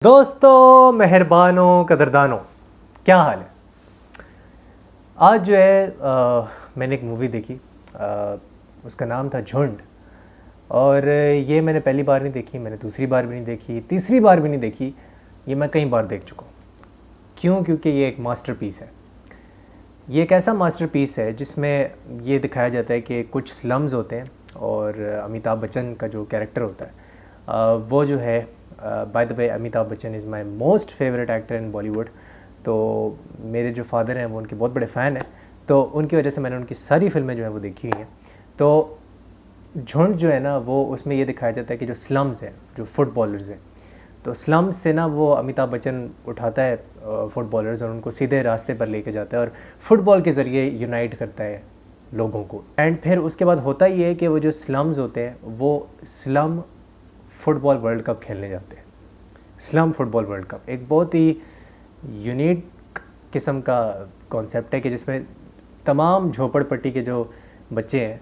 दोस्तों, मेहरबानों, कदरदानों, क्या हाल है। आज जो है मैंने एक मूवी देखी। उसका नाम था झुंड। और ये मैंने पहली बार नहीं देखी, मैंने दूसरी बार भी नहीं देखी, तीसरी बार भी नहीं देखी। ये मैं कई बार देख चुका हूँ। क्यों? क्योंकि ये एक मास्टरपीस है। ये एक ऐसा मास्टरपीस है जिसमें ये दिखाया जाता है कि कुछ स्लम्स होते हैं और अमिताभ बच्चन का जो कैरेक्टर होता है वो जो है, by the way Amitabh Bachchan is my most favourite actor in Bollywood. तो मेरे जो फादर हैं वो उनके बहुत बड़े फ़ैन हैं, तो उनकी वजह से मैंने उनकी सारी फिल्में जो हैं वो देखी हुई हैं। तो झुंड जो है ना, वो उसमें ये दिखाया जाता है कि जो स्लम्स हैं, जो फुटबॉलर्स हैं, तो स्लम्स से ना वो अमिताभ बच्चन उठाता है फुटबॉलर्स और उनको सीधे रास्ते पर लेके जाता है और फुटबॉल के ज़रिए यूनाइट करता है लोगों को। एंड फिर उसके बाद होता ये है कि वो जो स्लम्स होते हैं वो स्लम फुटबॉल वर्ल्ड कप खेलने जाते हैं। स्लम फुटबॉल वर्ल्ड कप एक बहुत ही यूनिक किस्म का कॉन्सेप्ट है कि जिसमें तमाम झोपड़पट्टी के जो बच्चे हैं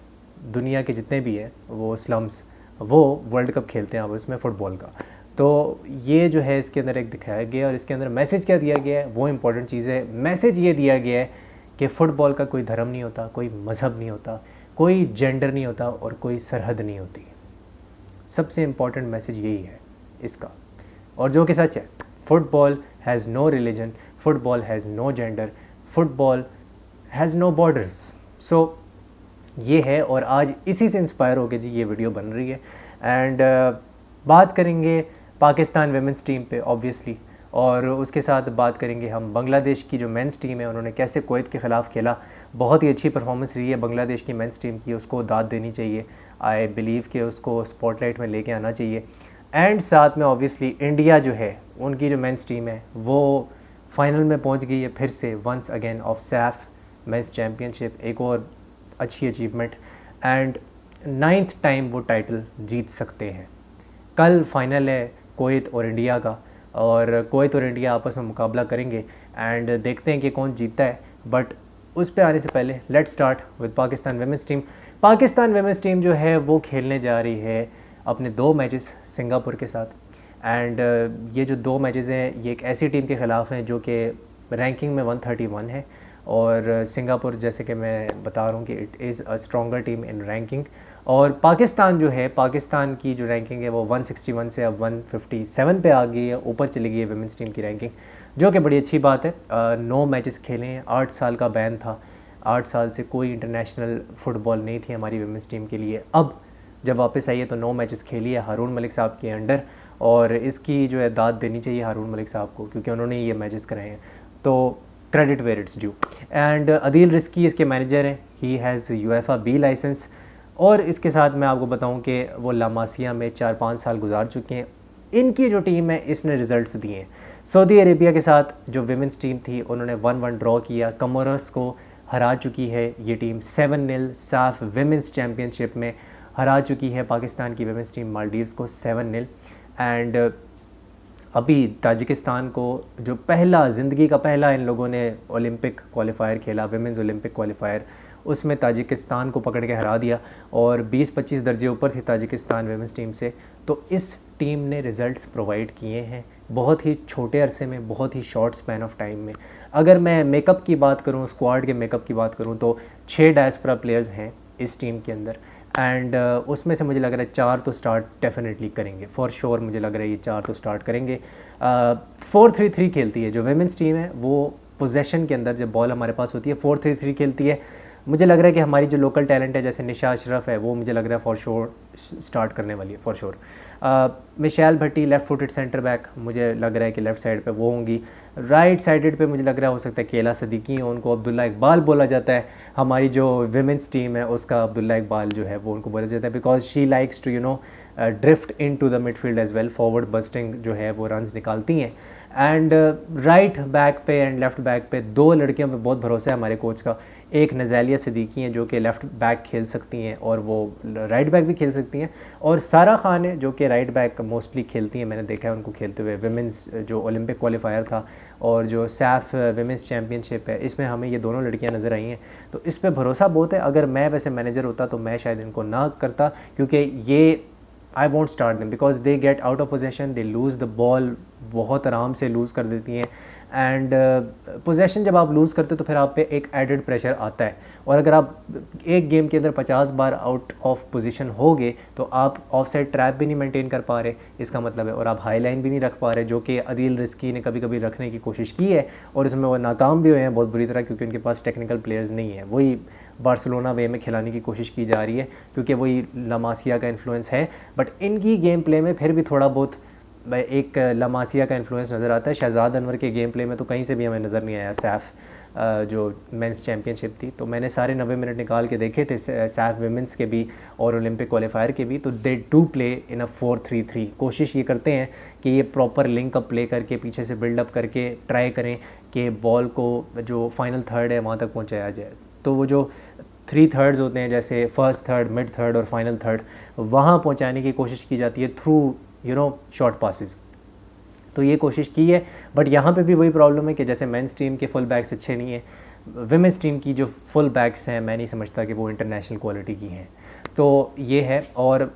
दुनिया के जितने भी हैं वो स्लम्स वो वर्ल्ड कप खेलते हैं अब इसमें फ़ुटबॉल का। तो ये जो है इसके अंदर एक दिखाया गया है और इसके अंदर मैसेज क्या दिया गया है वो इम्पोर्टेंट चीज़ है। मैसेज ये दिया गया है कि फ़ुटबॉल का कोई धर्म नहीं होता, कोई मज़हब नहीं होता, कोई जेंडर नहीं होता और कोई सरहद नहीं होती। सबसे इम्पॉर्टेंट मैसेज यही है इसका, और जो कि सच है। Football has no religion, football has no gender, football has no borders. So ये है, और आज इसी से इंस्पायर होकर जी ये वीडियो बन रही है। एंड बात करेंगे पाकिस्तान वेमेंस टीम पे ऑब्वियसली, और उसके साथ बात करेंगे हम बांग्लादेश की जो मेंस टीम है उन्होंने कैसे कुवैत के ख़िलाफ़ खेला। बहुत ही अच्छी परफॉर्मेंस रही है बांग्लादेश की मेंस टीम की, उसको दाद देनी चाहिए। आई बिलीव कि उसको स्पॉटलाइट में लेके आना चाहिए। एंड साथ में ऑब्वियसली इंडिया जो है उनकी जो मेंस टीम है वो फाइनल में पहुंच गई है फिर से, once again of SAFF men's championship, एक और अच्छी अचीवमेंट। एंड 9th टाइम वो टाइटल जीत सकते हैं। कल फाइनल है कुवैत और इंडिया का, और कुवैत और इंडिया आपस में मुकाबला करेंगे एंड देखते हैं कि कौन जीतता है। बट उस पर आने से पहले let's start with Pakistan women's team. Pakistan women's team जो है वो खेलने जा रही है अपने 2 मैचेस सिंगापुर के साथ। एंड ये जो 2 मैचेस हैं ये एक ऐसी टीम के ख़िलाफ़ हैं जो कि रैंकिंग में 131 है, और सिंगापुर जैसे कि मैं बता रहा हूँ कि it is a stronger team in ranking. और पाकिस्तान जो है, पाकिस्तान की जो रैंकिंग है वो 161 से अब 157 पे आ गई है, ऊपर चली गई है वेमेंस टीम की रैंकिंग, जो कि बड़ी अच्छी बात है। 9 मैचेस खेले हैं, 8 साल का बैन था, 8 साल से कोई इंटरनेशनल फ़ुटबॉल नहीं थी हमारी वेमेंस टीम के लिए। अब जब वापस आई है तो 9 मैचेस खेली है हारून मलिक साहब के अंडर, और इसकी जो है दाद देनी चाहिए हारून मलिक साहब को क्योंकि उन्होंने ये मैचेस कराए हैं, तो credit where it's due. And Adeel Rizki इसके मैनेजर हैं, he has UEFA B licence. और इसके साथ मैं आपको बताऊं कि वो लामासिया में 4-5 साल गुजार चुके हैं। इनकी जो टीम है इसने रिज़ल्ट्स दिए हैं। सऊदी अरेबिया के साथ जो विमेंस टीम थी उन्होंने 1-1 ड्रॉ किया, कमोरस को हरा चुकी है ये टीम 7-0 साफ विमेंस चैम्पियनशिप में हरा चुकी है पाकिस्तान की विमेंस टीम मालदीव्स को 7-0। एंड अभी ताजिकिस्तान को जो पहला ज़िंदगी का पहला इन लोगों ने ओलंपिक क्वालिफायर खेला, विमेंस ओलंपिक क्वालिफायर, उसमें ताजिकिस्तान को पकड़ के हरा दिया और 20-25 दर्जे ऊपर थी ताजिकिस्तान विमेंस टीम से। तो इस टीम ने रिज़ल्ट्स प्रोवाइड किए हैं बहुत ही छोटे अरसे में, बहुत ही शॉर्ट स्पैन ऑफ टाइम में। अगर मैं मेकअप की बात करूं, स्क्वाड के मेकअप की बात करूं, तो 6 डायस्पोरा प्लेयर्स हैं इस टीम के अंदर। एंड उसमें से मुझे लग रहा है 4 तो स्टार्ट डेफिनेटली करेंगे, फॉर श्योर मुझे लग रहा है ये 4 तो स्टार्ट करेंगे। 4-3-3 खेलती है जो विमेंस टीम है, वो पोजेशन के अंदर जब बॉल हमारे पास होती है 4-3-3 खेलती है। मुझे लग रहा है कि हमारी जो लोकल टैलेंट है जैसे निशा अशरफ है वो मुझे लग रहा है फॉर श्योर स्टार्ट करने वाली है, for sure. Michelle Bhatti left footed centre back, मुझे लग रहा है कि लेफ़्ट साइड पे वो होंगी। राइट साइडेड पे मुझे लग रहा हो सकता है केला सदीकी हो, उनको अब्दुल्ला इकबाल बोला जाता है। हमारी जो विमेंस टीम है उसका अब्दुल्ला इकबाल जो है वो उनको बोला जाता है because she likes to drift into the midfield as well, forward busting जो है वो रन्स निकालती हैं। एंड राइट बैक पे एंड लेफ़्ट बैक पे 2 लड़कियों पे बहुत भरोसा है हमारे कोच का। एक नज़ालिया सिद्दीकी हैं जो कि लेफ़्ट बैक खेल सकती हैं और वो राइट बैक भी खेल सकती हैं, और सारा खान है जो कि राइट बैक मोस्टली खेलती हैं, मैंने देखा है उनको खेलते हुए। विमेंस जो ओलंपिक क्वालिफायर था और जो सैफ विमेंस चैम्पियनशिप है इसमें हमें ये दोनों लड़कियां नज़र आई हैं, तो इस पर भरोसा बहुत है। अगर मैं वैसे मैनेजर होता तो मैं शायद इनको ना करता, क्योंकि ये I want start them because they get out of possession, they lose the ball, बहुत आराम से लूज़ कर देती हैं। एंड पोजेशन जब आप लूज़ करते हो तो फिर आप पे एक एडेड प्रेशर आता है, और अगर आप एक गेम के अंदर 50 बार आउट ऑफ पोजीशन होगे तो आप ऑफ साइड ट्रैप भी नहीं मेंटेन कर पा रहे, इसका मतलब है, और आप हाई लाइन भी नहीं रख पा रहे, जो कि अदील रिस्की ने कभी कभी रखने की कोशिश की है और इसमें वो नाकाम भी हुए हैं बहुत बुरी तरह, क्योंकि उनके पास टेक्निकल प्लेयर्स नहीं है। वही बार्सिलोना वे में खिलाने की कोशिश की जा रही है क्योंकि वही लामासिया का इन्फ्लुएंस है, बट इनकी गेम प्ले में फिर भी थोड़ा बहुत एक लामासिया का इन्फ्लुएंस नज़र आता है। शहजाद अनवर के गेम प्ले में तो कहीं से भी हमें नज़र नहीं आया। सैफ जो मेंस चैम्पियनशिप थी तो मैंने सारे 90 मिनट निकाल के देखे थे, सैफ विमेंस के भी और ओलंपिक क्वालिफायर के भी, तो दे डू प्ले इन अ 4-3-3। कोशिश ये करते हैं कि ये प्रॉपर लिंक अप प्ले करके पीछे से बिल्डअप करके ट्राई करें कि बॉल को जो फाइनल थर्ड है वहाँ तक पहुँचाया जाए। तो वो जो 3 थर्ड्स होते हैं, जैसे फर्स्ट थर्ड, मिड थर्ड और फाइनल थर्ड, वहाँ पहुँचाने की कोशिश की जाती है थ्रू शॉर्ट पासेस। तो ये कोशिश की है, बट यहाँ पे भी वही प्रॉब्लम है कि जैसे मेंस टीम के फुल बैक्स अच्छे नहीं हैं, विमेंस टीम की जो फुल बैक्स हैं मैं नहीं समझता कि वो इंटरनेशनल क्वालिटी की हैं। तो ये है, और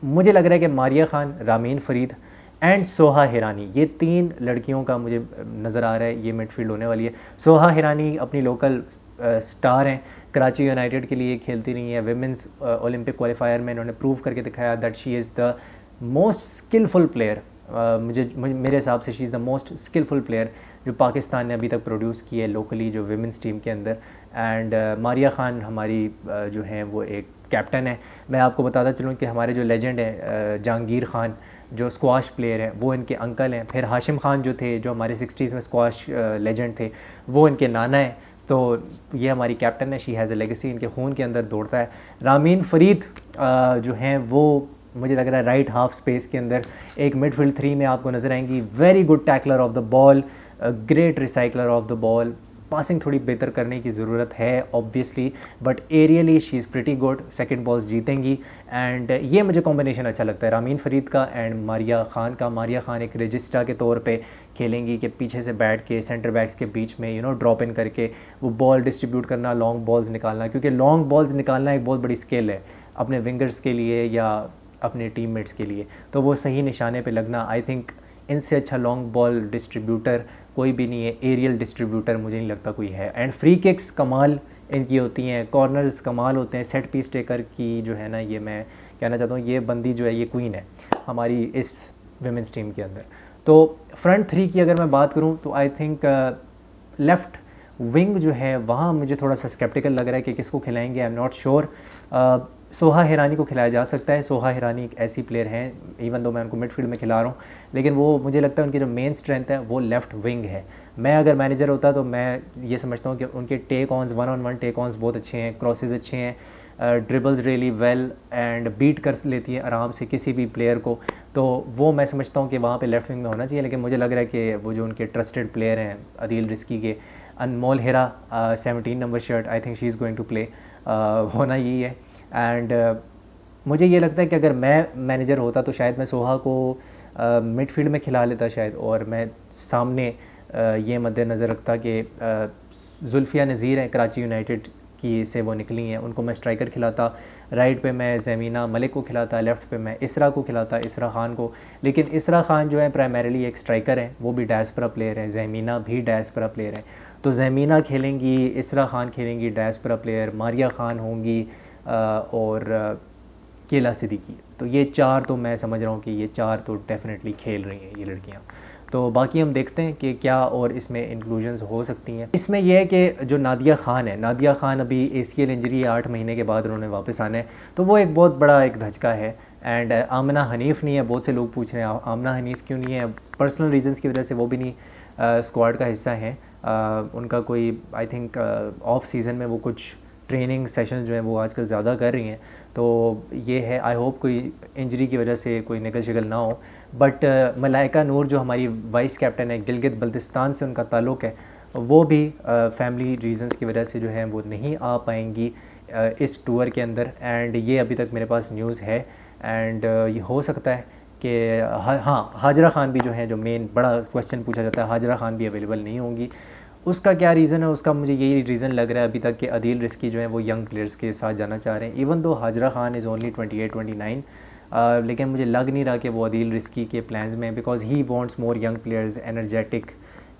मुझे लग रहा है कि मारिया खान, रामीन फ़रीद एंड सोहा हिरानी, ये 3 लड़कियों का मुझे नज़र आ रहा है ये मिडफील्ड होने वाली है। सोहा हिरानी अपनी लोकल स्टार हैं, कराची यूनाइटेड के लिए खेलती रही है। विमेंस ओलंपिक क्वालिफायर में इन्होंने प्रूव करके दिखाया that she is the most skilful player. मेरे हिसाब से she is the most skilful player जो पाकिस्तान ने अभी तक प्रोड्यूस की है लोकली जो विमेंस टीम के अंदर। एंड मारिया खान हमारी जो हैं वो एक कैप्टन है। मैं आपको बताता चलूँ कि हमारे जो लेजेंड हैं जहांगीर खान जो स्क्वाश प्लेयर हैं वो इनके अंकल हैं। फिर हाशिम खान जो थे जो हमारे 60s में स्क्वाश लेजेंड थे वो इनके नाना हैं। तो ये हमारी कैप्टन है, शी हैज़ अ लेगेसी, इनके खून के अंदर दौड़ता है। रामीन फ़रीद जो हैं वो मुझे लग रहा है राइट हाफ स्पेस के अंदर एक मिडफील्ड 3 में आपको नज़र आएंगी। Very good tackler of the ball, great recycler of the ball. Passing थोड़ी बेहतर करने की ज़रूरत है obviously, but aerially she is pretty good, second balls जीतेंगी। एंड ये मुझे कॉम्बिनेशन अच्छा लगता है रामीन फ़रीद का एंड मारिया खान का। मारिया खान एक रजिस्ट्रा के तौर पे खेलेंगी कि पीछे से बैठ के सेंटर बैक्स के बीच में ड्रॉप इन करके वो बॉल डिस्ट्रीब्यूट करना, लॉन्ग बॉल्स निकालना, क्योंकि लॉन्ग बॉल्स निकालना एक बहुत बड़ी स्किल है अपने विंगर्स के लिए या अपने टीममेट्स के लिए। तो वो सही निशाने पे लगना, आई थिंक इनसे अच्छा लॉन्ग बॉल डिस्ट्रीब्यूटर कोई भी नहीं है, एरियल डिस्ट्रीब्यूटर मुझे नहीं लगता कोई है। एंड फ्री किक्स कमाल इनकी होती हैं, कॉर्नर्स कमाल होते हैं। सेट पीस टेकर की जो है ना, ये मैं कहना चाहता हूँ ये बंदी जो है ये क्वीन है हमारी इस विमेंस टीम के अंदर। तो फ्रंट 3 की अगर मैं बात करूँ तो आई थिंक लेफ़्ट विंग जो है वहाँ मुझे थोड़ा सा स्केप्टिकल लग रहा है कि किसको खिलाएंगे, I am not sure. Soha Hirani को खिलाया जा सकता है। सोहा हिरानी एक ऐसी प्लेयर हैं, इवन दो मैं उनको मिडफील्ड में खिला रहा हूँ, लेकिन वो मुझे लगता है उनकी जो मेन स्ट्रेंथ है वो लेफ़्ट विंग है। मैं अगर मैनेजर होता तो मैं ये समझता हूँ कि उनके टेक ऑन्स, 1-on-1 टेक ऑन्स बहुत अच्छे हैं, क्रॉसेज अच्छे हैं, dribbles really well and beat कर लेती है आराम से किसी भी प्लेयर को। तो वो मैं समझता हूँ कि वहाँ पे लेफ़्ट विंग में होना चाहिए। लेकिन मुझे लग रहा है कि वो जो उनके ट्रस्टेड प्लेयर हैं अदील रिस्की के, Anmol Hira 17 number shirt, I think she is going to play, होना यही है। एंड मुझे ये लगता है कि अगर मैं मैनेजर होता तो शायद मैं सोहा को मिडफील्ड में खिला लेता शायद, और मैं सामने ये मद्देनज़र रखता कि जुल्फिया नज़ीर हैं कराची यूनाइटेड की से वो निकली हैं, उनको मैं स्ट्राइकर खिलाता। राइट पे मैं ज़मीना मलिक को खिलाता, लेफ़्ट पे मैं इसरा को खिलाता, इसरा खान को। लेकिन इसरा खान जो है प्राइमरीली एक स्ट्राइकर हैं, वो भी डायस्पोरा प्लेयर हैं, ज़मीना भी डायस्पोरा प्लेयर हैं। तो ज़मीना खेलेंगी, इसरा खान खेलेंगी डायस्पोरा प्लेयर, मारिया खान होंगी और केला सिद्दीकी। तो ये 4 तो मैं समझ रहा हूँ कि ये 4 तो डेफिनेटली खेल रही हैं ये लड़कियाँ। तो बाकी हम देखते हैं कि क्या और इसमें इंक्लूजन्स हो सकती हैं। इसमें यह है कि जो नादिया खान है, नादिया खान अभी ACL इंजरी है, 8 महीने के बाद उन्होंने वापस आना है, तो वो एक बहुत बड़ा एक धचका है। एंड आमना हनीफ़ नहीं है, बहुत से लोग पूछ रहे हैं आमना हनीफ़ क्यों नहीं है। पर्सनल रीजंस की वजह से वो भी नहीं स्क्वाड का हिस्सा हैं। उनका कोई आई थिंक ऑफ सीज़न में वो कुछ ट्रेनिंग सेशन जो है वो आजकल ज़्यादा कर रही हैं। तो ये है, आई होप कोई इंजरी की वजह से कोई निकल शिकल ना हो। बट मलाइका नूर जो हमारी वाइस कैप्टन है, गिलगित बल्तिस्तान से उनका ताल्लुक़ है, वो भी फैमिली रीजंस की वजह से जो है वो नहीं आ पाएंगी इस टूर के अंदर। एंड ये अभी तक मेरे पास न्यूज़ है। एंड ये हो सकता है कि हाँ, हाजरा खान भी जो है, जो मेन बड़ा क्वेश्चन पूछा जाता है, हाजरा खान भी अवेलेबल नहीं होंगी। उसका क्या रीज़न है, उसका मुझे यही रीज़न लग रहा है अभी तक कि अदील रिस्की जो है वो यंग प्लेयर्स के साथ जाना चाह रहे हैं। Even though Hazra Khan is only 28-29, लेकिन मुझे लग नहीं रहा कि वो आदिल रिस्की के प्लान्स में, because he wants more young players, energetic,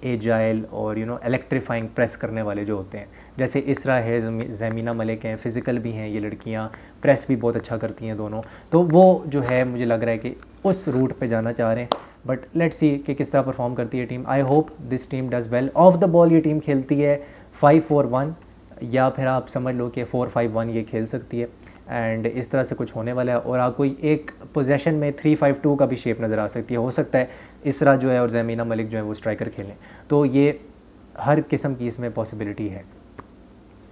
agile और इलेक्ट्रीफाइंग प्रेस करने वाले जो होते हैं, जैसे इसरा है, ज़मीना मलिक हैं, फ़िज़िकल भी हैं ये लड़कियां, प्रेस भी बहुत अच्छा करती हैं दोनों, तो वो जो है मुझे लग रहा है कि उस रूट पे जाना चाह रहे हैं। बट लेट्स सी कि किस तरह परफॉर्म करती है team. I hope this team does well. Of the ball ये टीम खेलती है 5-4-1 या फिर आप समझ लो कि 4-5-1 ये खेल सकती है, एंड इस तरह से कुछ होने वाला है। और आपको एक पोजेशन में 3-5-2 का भी शेप नज़र आ सकती है। हो सकता है इसरा जो है और ज़मीना मलिक जो है वो स्ट्राइकर खेलें, तो ये हर किस्म की इसमें पॉसिबिलिटी है।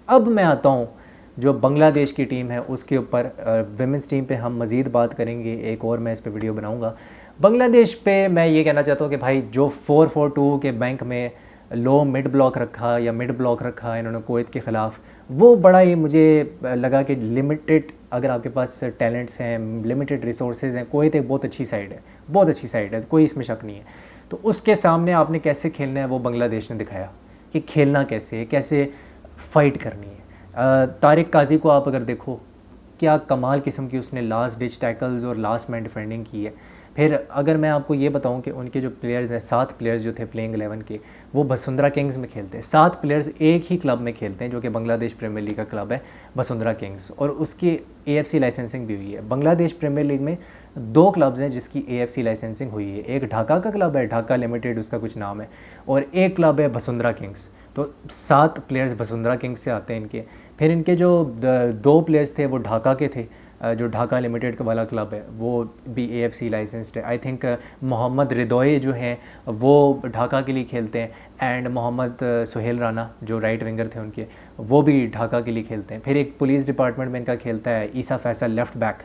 अब मैं आता हूँ जो बांग्लादेश की टीम है उसके ऊपर। विमेंस टीम पे हम मज़ीद बात करेंगे, एक और मैं इस पे वीडियो बनाऊँगा। बांग्लादेश पे मैं ये कहना चाहता हूँ कि भाई जो 4-4-2 के बैंक में लो मिड ब्लॉक रखा या मिड ब्लॉक रखा इन्होंने कुवैत के ख़िलाफ़, वो बड़ा ही मुझे लगा कि लिमिटेड, अगर आपके पास टैलेंट्स हैं, लिमिटेड रिसोर्सेज हैं, कुवैत एक बहुत अच्छी साइड है, बहुत अच्छी साइड है, कोई इसमें शक नहीं है। तो उसके सामने आपने कैसे खेलना है वो बांग्लादेश ने दिखाया कि खेलना कैसे है, कैसे फ़ाइट करनी है। तारिक काजी को आप अगर देखो, क्या कमाल किस्म की उसने लास्ट डिच टैकल्स और लास्ट मैन डिफेंडिंग की है। फिर अगर मैं आपको ये बताऊं कि उनके जो प्लेयर्स हैं, 7 प्लेयर्स जो थे प्लेइंग 11 के, वो वसुंधरा किंग्स में खेलते हैं। 7 प्लेयर्स एक ही क्लब में खेलते हैं जो कि बांग्लादेश प्रीमियर लीग का क्लब है वसुंधरा किंग्स, और उसकी AFC लाइसेंसिंग भी हुई है। बांग्लादेश प्रीमियर लीग में 2 क्लब्स हैं जिसकी AFC लाइसेंसिंग हुई है। एक ढाका का क्लब है, ढाका लिमिटेड उसका कुछ नाम है, और एक क्लब है वसुंधरा किंग्स। तो 7 प्लेयर्स वसुंधरा किंग्स से आते हैं इनके। फिर इनके जो 2 प्लेयर्स थे वो ढाका के थे, जो ढाका लिमिटेड वाला क्लब है वो भी AFC लाइसेंस्ड है। आई थिंक मोहम्मद रिदोए जो हैं वो ढाका के लिए खेलते हैं, एंड मोहम्मद सुहेल राना जो राइट विंगर थे उनके, वो भी ढाका के लिए खेलते हैं। फिर एक पुलिस डिपार्टमेंट में इनका खेलता है ईसा फैसल, लेफ़्ट बैक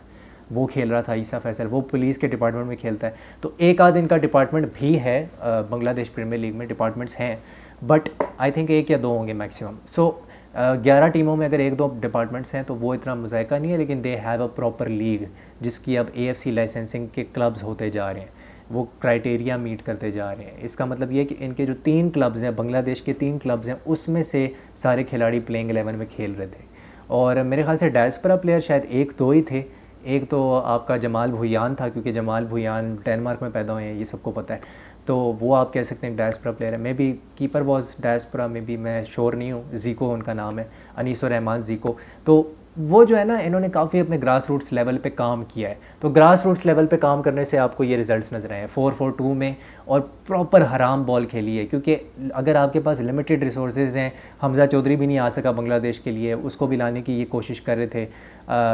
वो खेल रहा था ईसा फैसल, वो पुलिस के डिपार्टमेंट में खेलता है। तो एक आध इनका डिपार्टमेंट भी है बांग्लादेश प्रीमियर लीग में, डिपार्टमेंट्स हैं, बट आई थिंक 1 या 2 होंगे मैक्सिमम। सो 11 टीमों में अगर 1-2 डिपार्टमेंट्स हैं तो वो इतना मुज़ायका नहीं है, लेकिन they have a proper league जिसकी अब AFC लाइसेंसिंग के क्लब्स होते जा रहे हैं, वो क्राइटेरिया मीट करते जा रहे हैं। इसका मतलब ये कि इनके जो 3 क्लब्स हैं, बांग्लादेश के 3 क्लब्स हैं, उसमें से सारे खिलाड़ी प्लेइंग 11 में खेल रहे थे। और मेरे ख्याल से डायस्पोरा प्लेयर शायद 1-2 ही थे। एक तो आपका जमाल भुयान था, क्योंकि जमाल भुयान डेनमार्क में पैदा हुए हैं, ये सबको पता है, तो वो आप कह सकते हैं डायस्पोरा प्लेयर है। May bee keeper was diaspora, may be, मैं श्योर नहीं हूँ। ज़ीको उनका नाम है, अनीसुर रहमान ज़ीको। तो वो जो है ना, इन्होंने काफ़ी अपने ग्रास रूट्स लेवल पे काम किया है। तो ग्रास रूट्स लेवल पे काम करने से आपको ये रिजल्ट्स नजर आए हैं 4-4-2 में, और प्रॉपर हराम बॉल खेली है। क्योंकि अगर आपके पास लिमिटेड रिसोर्सेज हैं, हमजा चौधरी भी नहीं आ सका बांग्लादेश के लिए, उसको भी लाने की ये कोशिश कर रहे थे,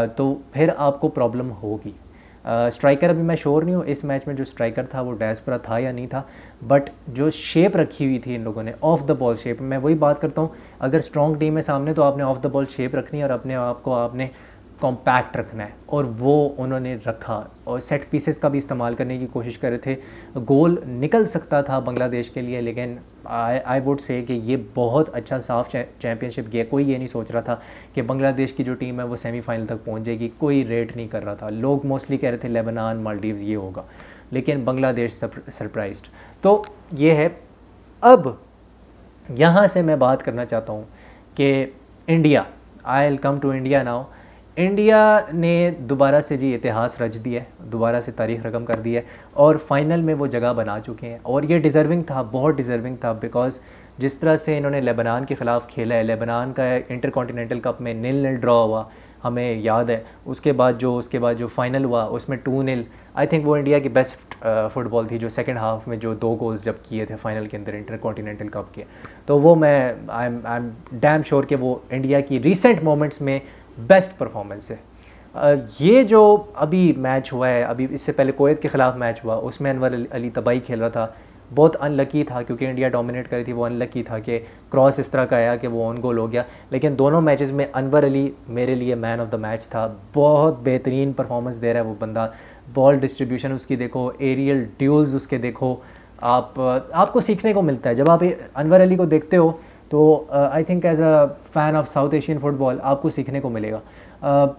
तो फिर आपको प्रॉब्लम होगी। स्ट्राइकर अभी मैं श्योर नहीं हूँ इस मैच में जो स्ट्राइकर था वो डायस्पोरा था या नहीं था, बट जो शेप रखी हुई थी इन लोगों ने, ऑफ द बॉल शेप, मैं वही बात करता हूँ, अगर स्ट्रॉन्ग टीम है सामने तो आपने ऑफ द बॉल शेप रखनी है और अपने आप को आपने कॉम्पैक्ट रखना है, और वो उन्होंने रखा। और सेट पीसेस का भी इस्तेमाल करने की कोशिश कर रहे थे। गोल निकल सकता था बांग्लादेश के लिए, लेकिन आई वुड से कि ये बहुत अच्छा साफ चैम्पियनशिप गया। कोई ये नहीं सोच रहा था कि बांग्लादेश की जो टीम है वो सेमीफाइनल तक पहुंच जाएगी, कोई रेट नहीं कर रहा था। लोग मोस्टली कह रहे थे लेबनान, मालदीव्स ये होगा, लेकिन बांग्लादेश सरप्राइज्ड। तो ये है। अब यहाँ से मैं बात करना चाहता हूँ कि India, I will come to India now. India ने दोबारा से जी इतिहास रच दिया है, दोबारा से तारीख रकम कर दी है, और फाइनल में वो जगह बना चुके हैं। और ये डिज़र्विंग था, बहुत डिज़र्विंग था, बिकॉज जिस तरह से इन्होंने लेबनान के ख़िलाफ़ खेला है, लेबनान का इंटरकॉन्टिनेंटल कप में 0-0 ड्रॉ हुआ, हमें याद है। उसके बाद जो फाइनल हुआ उसमें 2-0, आई थिंक वो इंडिया की बेस्ट फुटबॉल थी, जो सेकंड हाफ में जो 2 गोल्स जब किए थे फाइनल के अंदर इंटरकॉन्टिनेंटल कप के। तो वो मैं आई एम डैम श्योर कि वो इंडिया की रीसेंट मोमेंट्स में बेस्ट परफॉर्मेंस है। ये जो अभी मैच हुआ है, अभी इससे पहले कुवैत के ख़िलाफ़ मैच हुआ, उसमें अनवर अली तबाई खेल रहा था, बहुत अनलकी था क्योंकि इंडिया डोमिनेट करी थी। वो अनलकी था कि क्रॉस इस तरह का आया कि वो ऑन गोल हो गया। लेकिन दोनों मैचेस में अनवर अली मेरे लिए मैन ऑफ द मैच था। बहुत बेहतरीन परफॉर्मेंस दे रहा है वो बंदा। बॉल डिस्ट्रीब्यूशन उसकी देखो, एरियल ड्यूल्स उसके देखो, आपको सीखने को मिलता है जब आप अनवर अली को देखते हो। तो I think as a fan of South Asian football आपको सीखने को मिलेगा।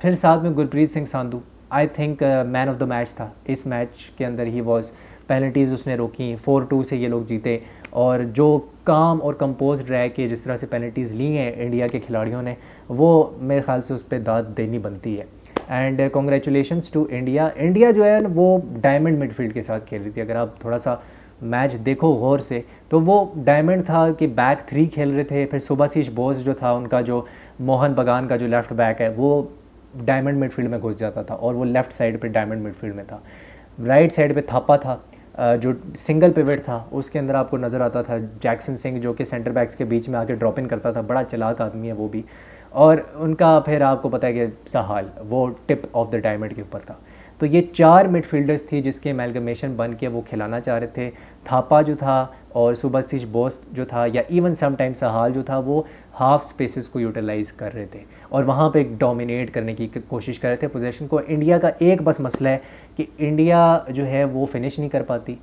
फिर साथ में Gurpreet Singh Sandhu, I think man of the match था इस मैच के अंदर। ही वॉज, पेनल्टीज़ उसने रोकी, 4-2 से ये लोग जीते, और जो काम और कंपोज रह के जिस तरह से पेनल्टीज़ ली हैं इंडिया के खिलाड़ियों ने, वो मेरे ख्याल से उस पर दाद देनी बनती है। And congratulations to India. India जो है वो डायमंड मिडफील्ड के साथ खेल रही थी। अगर आप थोड़ा सा मैच देखो गौर से तो वो डायमंड था कि बैक थ्री खेल रहे थे, फिर सुभाशीष बोस जो था उनका, जो मोहन बगान का जो लेफ़्ट बैक है, वो डायमंड मिडफील्ड में घुस जाता था और वो लेफ़्ट साइड पे डायमंड मिडफील्ड में था। राइट साइड पे थापा था जो सिंगल पिवट था, उसके अंदर आपको नज़र आता था जैक्सन सिंह जो कि सेंटर बैक्स के बीच में आके ड्रॉप इन करता था, बड़ा चालाक आदमी है वो भी। और उनका फिर आपको पता है कि सहाल वो टिप ऑफ द डायमंड के ऊपर था। तो ये 4 मिडफील्डर्स थी जिसके एमैलगमेशन बन के वो खिलाना चाह रहे थे। थापा जो था और सुभाशीष बोस जो था या इवन समटाइम सहाल जो था वो हाफ स्पेसेस को यूटिलाइज़ कर रहे थे और वहाँ पे डोमिनेट करने की कोशिश कर रहे थे पोजीशन को। इंडिया का एक बस मसला है कि इंडिया जो है वो फिनिश नहीं कर पाती।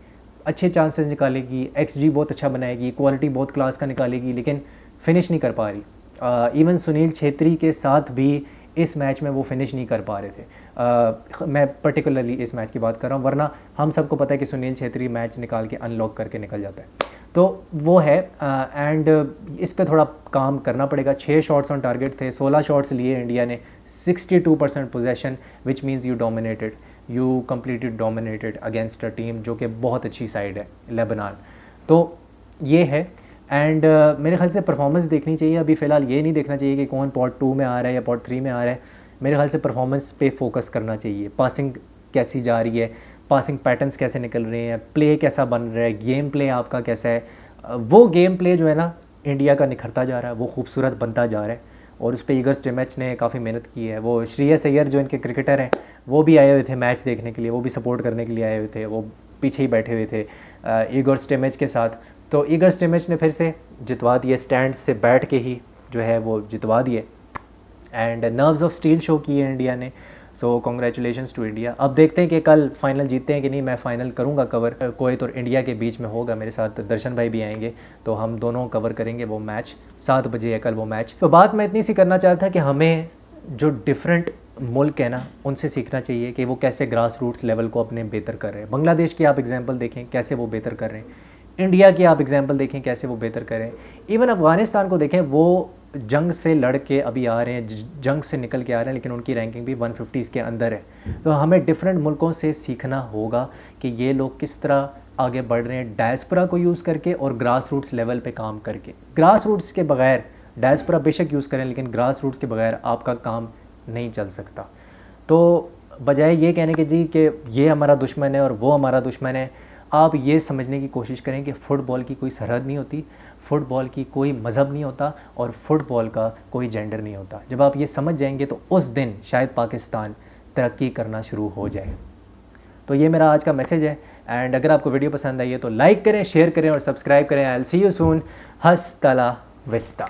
अच्छे चांसेस निकालेगी, XG बहुत अच्छा बनाएगी, क्वालिटी बहुत क्लास का निकालेगी, लेकिन फिनिश नहीं कर पा रही। इवन सुनील छेत्री के साथ भी इस मैच में वो फिनिश नहीं कर पा रहे थे। मैं पर्टिकुलरली इस मैच की बात कर रहा हूँ, वरना हम सबको पता है कि सुनील छेत्री मैच निकाल के अनलॉक करके निकल जाता है। तो वो है एंड इस पे थोड़ा काम करना पड़ेगा। 6 शॉट्स ऑन टारगेट थे, 16 शॉट्स लिए इंडिया ने, 62% possession, which means you dominated, you completely dominated against a team जो कि बहुत अच्छी साइड है लेबनान। तो ये है एंड मेरे ख्याल से परफॉर्मेंस देखनी चाहिए। अभी फ़िलहाल ये नहीं देखना चाहिए कि कौन पॉट 2 में आ रहा है या पॉट 3 में आ रहा है। मेरे ख्याल से परफॉर्मेंस पे फोकस करना चाहिए। पासिंग कैसी जा रही है, पासिंग पैटर्न्स कैसे निकल रहे हैं, प्ले कैसा बन रहा है, गेम प्ले आपका कैसा है। वो गेम प्ले जो है ना इंडिया का निखरता जा रहा है, वो खूबसूरत बनता जा रहा है और उस पर ईगर स्टिमैच ने काफ़ी मेहनत की है। वो श्रेयस अय्यर जो इनके क्रिकेटर हैं वो भी आए हुए थे मैच देखने के लिए, वो भी सपोर्ट करने के लिए आए हुए थे, वो पीछे ही बैठे हुए थे ईगर स्टिमैच के साथ। तो ईगर स्टिमैच ने फिर से जितवा दिए, स्टैंड से बैठ के ही जो है वो जितवा दिए and nerves of steel show की है इंडिया ने। So congratulations to India. अब देखते हैं कि कल फाइनल जीतते हैं कि नहीं। मैं फाइनल करूंगा कवर, कोई तो इंडिया के बीच में होगा, मेरे साथ दर्शन भाई भी आएंगे तो हम दोनों कवर करेंगे वो मैच। 7 बजे है कल वो मैच। तो बात मैं इतनी सी करना चाहता था कि हमें जो डिफरेंट मुल्क है ना उनसे सीखना चाहिए कि वो कैसे ग्रास रूट्स लेवल को अपने बेहतर कर रहे हैं। बांग्लादेश की आप एग्जाम्पल देखें कैसे वो बेहतर कर रहे हैं, इंडिया की आप एग्जाम्पल देखें कैसे वो बेहतर करें, इवन अफ़गानिस्तान को देखें, वो जंग से लड़ के अभी आ रहे हैं, जंग से निकल के आ रहे हैं, लेकिन उनकी रैंकिंग भी 150s के अंदर है। तो हमें डिफरेंट मुल्कों से सीखना होगा कि ये लोग किस तरह आगे बढ़ रहे हैं डायस्पोरा को यूज़ करके और ग्रास रूट्स लेवल पे काम करके। ग्रास रूट्स के बगैर, डायस्पोरा बेशक यूज़ करें लेकिन ग्रास रूट्स के बगैर आपका काम नहीं चल सकता। तो बजाय ये कहने के जी कि ये हमारा दुश्मन है और वो हमारा दुश्मन है, आप ये समझने की कोशिश करें कि फ़ुटबॉल की कोई सरहद नहीं होती, फ़ुटबॉल की कोई मज़हब नहीं होता और फ़ुटबॉल का कोई जेंडर नहीं होता। जब आप ये समझ जाएंगे तो उस दिन शायद पाकिस्तान तरक्की करना शुरू हो जाए। तो ये मेरा आज का मैसेज है एंड अगर आपको वीडियो पसंद आई है तो लाइक करें, शेयर करें और सब्सक्राइब करें। I will see you soon. Hasta la vista.